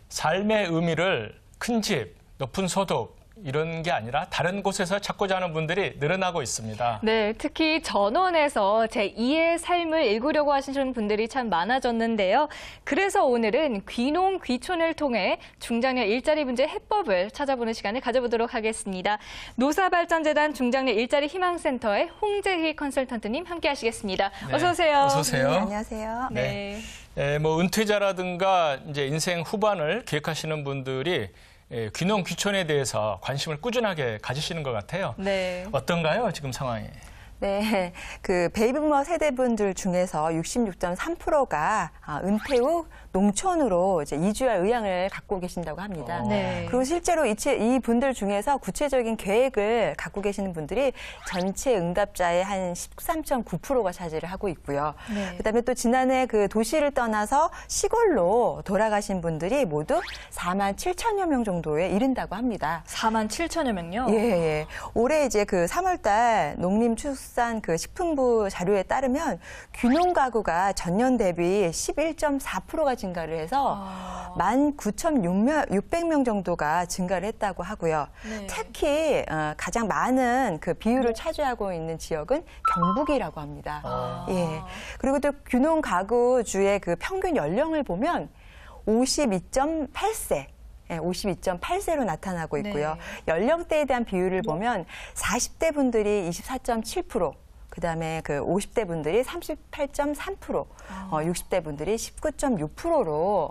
삶의 의미를 큰 집, 높은 소득 이런 게 아니라 다른 곳에서 찾고자 하는 분들이 늘어나고 있습니다. 네, 특히 전원에서 제2의 삶을 일구려고 하시는 분들이 참 많아졌는데요. 그래서 오늘은 귀농, 귀촌을 통해 중장년 일자리 문제 해법을 찾아보는 시간을 가져보도록 하겠습니다. 노사발전재단 중장년 일자리 희망센터의 홍재희 컨설턴트님 함께 하시겠습니다. 네, 어서 오세요. 어서 오세요. 네, 안녕하세요. 네. 뭐 은퇴자라든가 이제 인생 후반을 계획하시는 분들이 귀농, 귀촌에 대해서 관심을 꾸준하게 가지시는 것 같아요. 네. 어떤가요, 지금 상황이? 네, 그 베이비부머 세대분들 중에서 66.3%가 은퇴 후 농촌으로 이제 이주할 의향을 갖고 계신다고 합니다. 네. 그리고 실제로 이 분들 중에서 구체적인 계획을 갖고 계시는 분들이 전체 응답자의 한 13.9%가 차지를 하고 있고요. 네. 그다음에 또 지난해 그 도시를 떠나서 시골로 돌아가신 분들이 모두 4만 7천여 명 정도에 이른다고 합니다. 4만 7천여 명요? 예, 예. 올해 이제 그 3월달 농림축산 그 식품부 자료에 따르면 귀농 가구가 전년 대비 11.4%가 증가를 해서 19,600명 정도가 증가를 했다고 하고요. 네. 특히 가장 많은 그 비율을 차지하고 있는 지역은 경북이라고 합니다. 예. 그리고 또 귀농 가구주의 그 평균 연령을 보면 52.8세. 52.8세로 나타나고 있고요. 네. 연령대에 대한 비율을 보면 40대 분들이 24.7%, 그다음에 그 50대 분들이 38.3%, 60대 분들이 19.6%로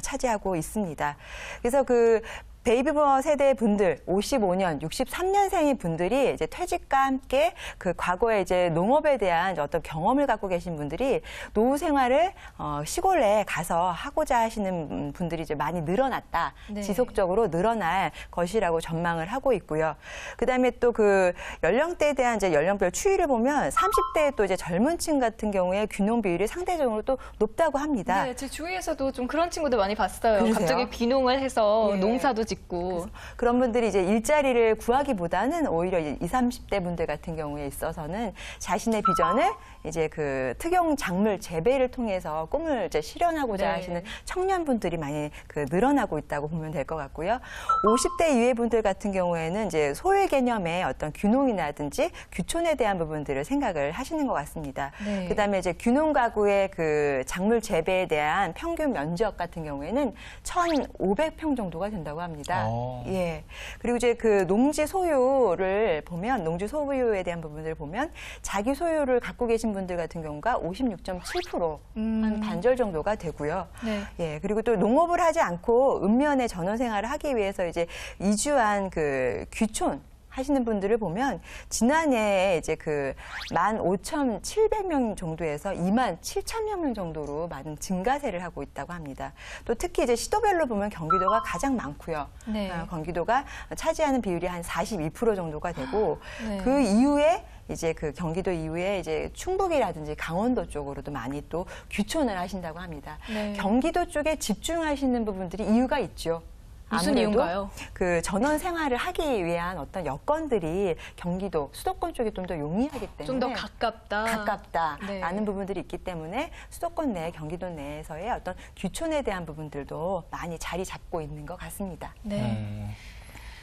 차지하고 있습니다. 그래서 그 베이비부머 세대 분들, 55년, 63년생의 분들이 이제 퇴직과 함께 그 과거에 이제 농업에 대한 어떤 경험을 갖고 계신 분들이 노후 생활을 시골에 가서 하고자 하시는 분들이 이제 많이 늘어났다. 네. 지속적으로 늘어날 것이라고 전망을 하고 있고요. 그다음에 또 그 연령대에 대한 이제 연령별 추이를 보면 30대의 또 이제 젊은 층 같은 경우에 귀농 비율이 상대적으로 또 높다고 합니다. 네, 제 주위에서도 좀 그런 친구들 많이 봤어요. 그러세요? 갑자기 귀농을 해서 예. 농사도 짓고. 그런 분들이 이제 일자리를 구하기보다는 오히려 20, 30대 분들 같은 경우에 있어서는 자신의 비전을 이제 그 특용 작물 재배를 통해서 꿈을 이제 실현하고자 네. 하시는 청년분들이 많이 그 늘어나고 있다고 보면 될 것 같고요. 50대 이후의 분들 같은 경우에는 이제 소일 개념의 어떤 귀농이라든지 귀촌에 대한 부분들을 생각을 하시는 것 같습니다. 네. 그다음에 이제 귀농 가구의 그 작물 재배에 대한 평균 면적 같은 경우에는 1,500평 정도가 된다고 합니다. 예. 그리고 이제 그 농지 소유를 보면, 농지 소유에 대한 부분들을 보면 자기 소유를 갖고 계신 분들 같은 경우가 56.7%, 한 반절 정도가 되고요. 네. 예. 그리고 또 농업을 하지 않고 읍면의 전원 생활을 하기 위해서 이제 이주한 그 귀촌 하시는 분들을 보면 지난해에 이제 그 15,700명 정도에서 27,000여 명 정도로 많은 증가세를 하고 있다고 합니다. 또 특히 이제 시도별로 보면 경기도가 가장 많고요. 네. 경기도가 차지하는 비율이 한 42% 정도가 되고 네. 그 이후에 이제 그 경기도 이후에 이제 충북이라든지 강원도 쪽으로도 많이 또 귀촌을 하신다고 합니다. 네. 경기도 쪽에 집중하시는 부분들이 이유가 있죠. 무슨 아무래도 이유인가요? 그 전원 생활을 하기 위한 어떤 여건들이 경기도 수도권 쪽이 좀 더 용이하기 때문에 좀 더 가깝다라는 네. 부분들이 있기 때문에 수도권 내 경기도 내에서의 어떤 귀촌에 대한 부분들도 많이 자리 잡고 있는 것 같습니다. 네.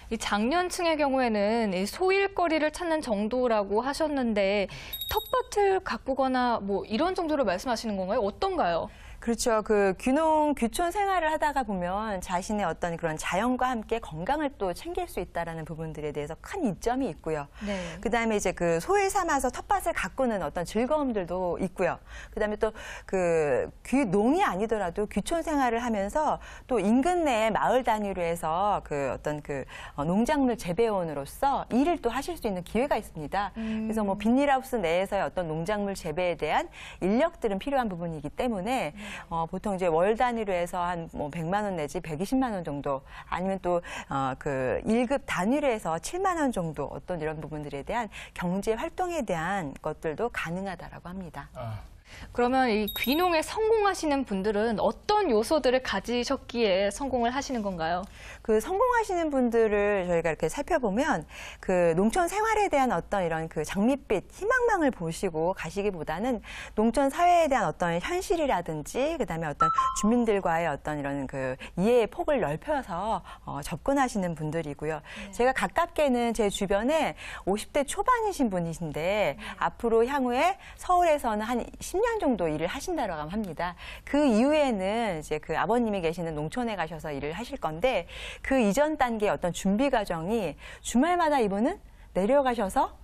이 장년층의 경우에는 이 소일거리를 찾는 정도라고 하셨는데 텃밭을 가꾸거나 뭐 이런 정도로 말씀하시는 건가요? 어떤가요? 그렇죠. 그 귀농, 귀촌 생활을 하다가 보면 자신의 어떤 그런 자연과 함께 건강을 또 챙길 수 있다라는 부분들에 대해서 큰 이점이 있고요. 네. 그 다음에 이제 그 소일 삼아서 텃밭을 가꾸는 어떤 즐거움들도 있고요. 그 다음에 또 그 귀농이 아니더라도 귀촌 생활을 하면서 또 인근 내에 마을 단위로 해서 그 어떤 그 농작물 재배원으로서 일을 또 하실 수 있는 기회가 있습니다. 그래서 뭐 비닐하우스 내에서의 어떤 농작물 재배에 대한 인력들은 필요한 부분이기 때문에 보통 이제 월 단위로 해서 한 뭐 100만 원 내지 120만 원 정도 아니면 또 그 1급 단위로 해서 7만 원 정도 어떤 이런 부분들에 대한 경제 활동에 대한 것들도 가능하다라고 합니다. 그러면 이 귀농에 성공하시는 분들은 어떤 요소들을 가지셨기에 성공을 하시는 건가요? 그 성공하시는 분들을 저희가 이렇게 살펴보면 그 농촌 생활에 대한 어떤 이런 그 장밋빛 희망망을 보시고 가시기보다는 농촌 사회에 대한 어떤 현실이라든지 그다음에 어떤 주민들과의 어떤 이런 그 이해의 폭을 넓혀서 접근하시는 분들이고요. 제가 가깝게는 제 주변에 50대 초반이신 분이신데 앞으로 향후에 서울에서는 한 10년 정도 일을 하신다고 합니다. 그 이후에는 이제 그 아버님이 계시는 농촌에 가셔서 일을 하실 건데 그 이전 단계의 어떤 준비 과정이 주말마다 이분은 내려가셔서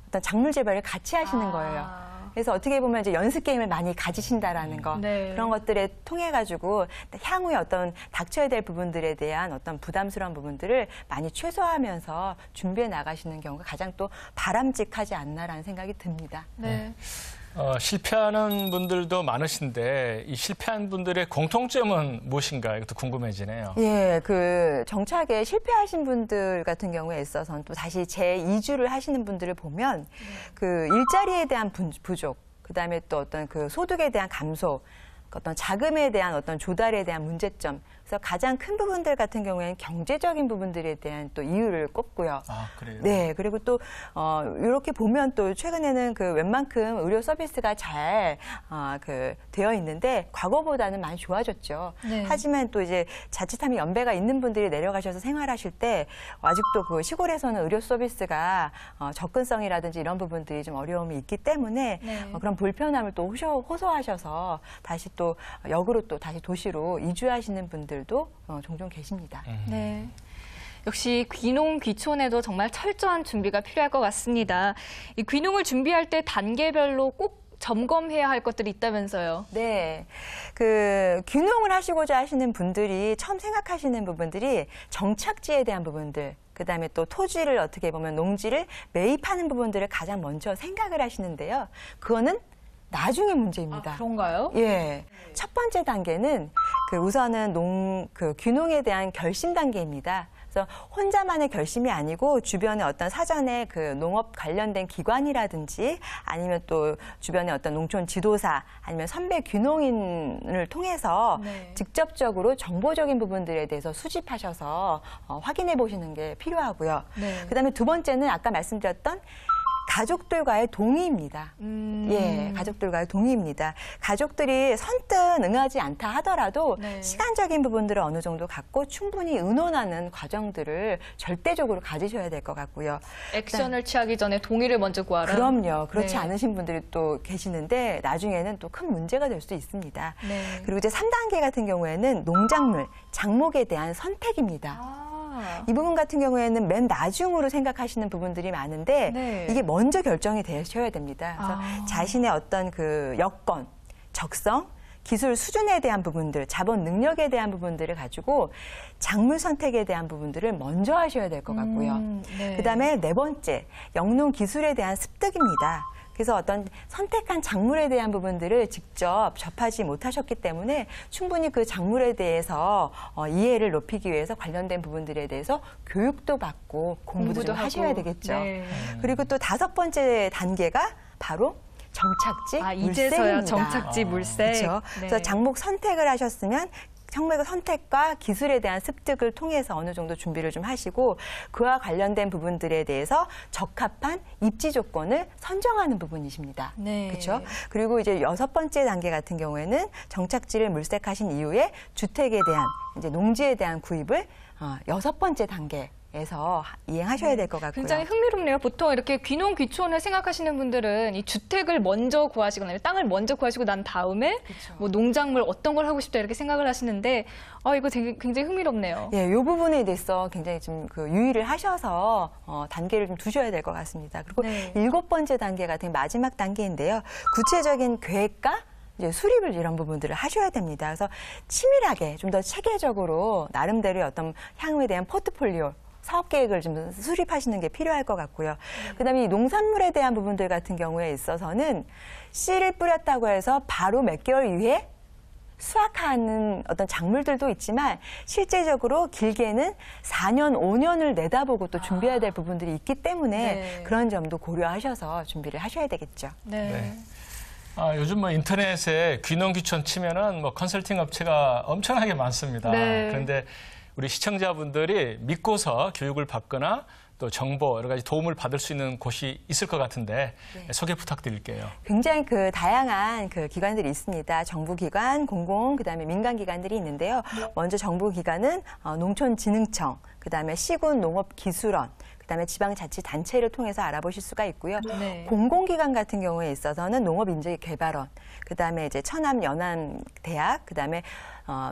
어떤 작물 재배를 같이 하시는 거예요. 그래서 어떻게 보면 이제 연습 게임을 많이 가지신다라는 거 네. 그런 것들에 통해 가지고 향후에 어떤 닥쳐야 될 부분들에 대한 어떤 부담스러운 부분들을 많이 최소화하면서 준비해 나가시는 경우가 가장 또 바람직하지 않나라는 생각이 듭니다. 네. 실패하는 분들도 많으신데 이 실패한 분들의 공통점은 무엇인가 이것도 궁금해지네요. 예, 그 정착에 실패하신 분들 같은 경우에 있어서는 또 다시 재이주를 하시는 분들을 보면 그 일자리에 대한 부족, 그다음에 또 어떤 그 소득에 대한 감소, 어떤 자금에 대한 어떤 조달에 대한 문제점. 그래서 가장 큰 부분들 같은 경우에는 경제적인 부분들에 대한 또 이유를 꼽고요. 아, 그래요? 네, 그리고 또 이렇게 보면 또 최근에는 그 웬만큼 의료 서비스가 잘 되어 있는데 과거보다는 많이 좋아졌죠. 네. 하지만 또 이제 자칫하면 연배가 있는 분들이 내려가셔서 생활하실 때 아직도 그 시골에서는 의료 서비스가 접근성이라든지 이런 부분들이 좀 어려움이 있기 때문에 네. 그런 불편함을 또 호소하셔서 다시 또 역으로 또 다시 도시로 이주하시는 분들도 종종 계십니다. 네. 역시 귀농, 귀촌에도 정말 철저한 준비가 필요할 것 같습니다. 이 귀농을 준비할 때 단계별로 꼭 점검해야 할 것들이 있다면서요. 네. 그 귀농을 하시고자 하시는 분들이 처음 생각하시는 부분들이 정착지에 대한 부분들, 그다음에 또 토지를 어떻게 보면 농지를 매입하는 부분들을 가장 먼저 생각을 하시는데요. 그거는 나중의 문제입니다. 그런가요? 예. 첫 번째 단계는 그 우선은 귀농에 대한 결심 단계입니다. 그래서 혼자만의 결심이 아니고 주변에 어떤 사전에 그 농업 관련된 기관이라든지 아니면 또 주변에 어떤 농촌 지도사 아니면 선배 귀농인을 통해서 네. 직접적으로 정보적인 부분들에 대해서 수집하셔서 확인해 보시는 게 필요하고요. 네. 그다음에 두 번째는 아까 말씀드렸던 가족들과의 동의입니다. 예, 가족들과의 동의입니다. 가족들이 선뜻 응하지 않다 하더라도 네. 시간적인 부분들을 어느 정도 갖고 충분히 의논하는 과정들을 절대적으로 가지셔야 될 것 같고요. 액션을 취하기 전에 동의를 먼저 구하라. 그럼요. 그렇지 네. 않으신 분들이 또 계시는데 나중에는 또 큰 문제가 될 수도 있습니다. 네. 그리고 이제 3단계 같은 경우에는 농작물, 장목에 대한 선택입니다. 이 부분 같은 경우에는 맨 나중으로 생각하시는 부분들이 많은데 네. 이게 먼저 결정이 되셔야 됩니다. 그래서 자신의 어떤 그 여건, 적성, 기술 수준에 대한 부분들, 자본 능력에 대한 부분들을 가지고 작물 선택에 대한 부분들을 먼저 하셔야 될 것 같고요. 네. 그다음에 네 번째, 영농 기술에 대한 습득입니다. 그래서 어떤 선택한 작물에 대한 부분들을 직접 접하지 못하셨기 때문에 충분히 그 작물에 대해서 이해를 높이기 위해서 관련된 부분들에 대해서 교육도 받고 공부도 좀 하셔야 되겠죠. 네. 그리고 또 다섯 번째 단계가 바로 정착지 이제서야 물색입니다. 정착지 물색. 그렇죠. 네. 그래서 장목 선택을 하셨으면 정말 선택과 기술에 대한 습득을 통해서 어느 정도 준비를 좀 하시고 그와 관련된 부분들에 대해서 적합한 입지 조건을 선정하는 부분이십니다. 네. 그렇죠? 그리고 이제 여섯 번째 단계 같은 경우에는 정착지를 물색하신 이후에 주택에 대한 이제 농지에 대한 구입을 여섯 번째 단계에서 이행하셔야 될 것 같고요. 굉장히 흥미롭네요. 보통 이렇게 귀농, 귀촌을 생각하시는 분들은 이 주택을 먼저 구하시거나 땅을 먼저 구하시고 난 다음에 뭐 농작물 어떤 걸 하고 싶다 이렇게 생각을 하시는데 이거 되게 굉장히 흥미롭네요. 예, 이 부분에 대해서 굉장히 좀 그 유의를 하셔서 단계를 좀 두셔야 될 것 같습니다. 그리고 네. 일곱 번째 단계 같은 마지막 단계인데요. 구체적인 계획과 이제 수립을 이런 부분들을 하셔야 됩니다. 그래서 치밀하게 좀 더 체계적으로 나름대로의 어떤 향후에 대한 포트폴리오 사업 계획을 좀 수립하시는 게 필요할 것 같고요. 그다음에 이 농산물에 대한 부분들 같은 경우에 있어서는 씨를 뿌렸다고 해서 바로 몇 개월 이후에 수확하는 어떤 작물들도 있지만 실제적으로 길게는 4년, 5년을 내다보고 또 준비해야 될 부분들이 있기 때문에 네. 그런 점도 고려하셔서 준비를 하셔야 되겠죠. 네. 네. 요즘 뭐 인터넷에 귀농 귀촌 치면은 뭐 컨설팅 업체가 엄청나게 많습니다. 네. 그런데 우리 시청자분들이 믿고서 교육을 받거나 또 정보 여러 가지 도움을 받을 수 있는 곳이 있을 것 같은데 소개 부탁드릴게요. 굉장히 그 다양한 그 기관들이 있습니다. 정부기관, 공공, 그다음에 민간기관들이 있는데요. 먼저 정부기관은 농촌진흥청, 그다음에 시군 농업기술원, 그다음에 지방자치단체를 통해서 알아보실 수가 있고요. 네. 공공기관 같은 경우에 있어서는 농업인재개발원, 그다음에 이제 천암연암대학, 그다음에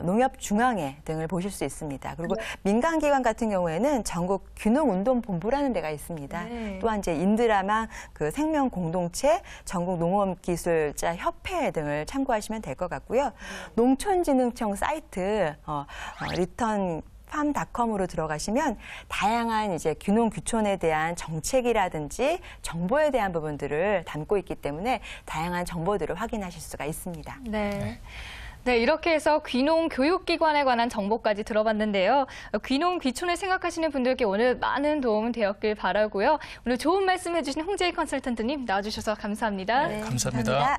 농협중앙회 등을 보실 수 있습니다. 그리고 민간기관 같은 경우에는 전국 귀농운동본부라는 데가 있습니다. 네. 또한 이제 인드라망 그 생명공동체, 전국 농업기술자 협회 등을 참고하시면 될 것 같고요. 농촌진흥청 사이트 리턴 팜닷컴으로 들어가시면 다양한 이제 귀농 귀촌에 대한 정책이라든지 정보에 대한 부분들을 담고 있기 때문에 다양한 정보들을 확인하실 수가 있습니다. 네. 네, 이렇게 해서 귀농 교육기관에 관한 정보까지 들어봤는데요. 귀농 귀촌을 생각하시는 분들께 오늘 많은 도움 되었길 바라고요. 오늘 좋은 말씀 해주신 홍재희 컨설턴트님 나와주셔서 감사합니다. 감사합니다.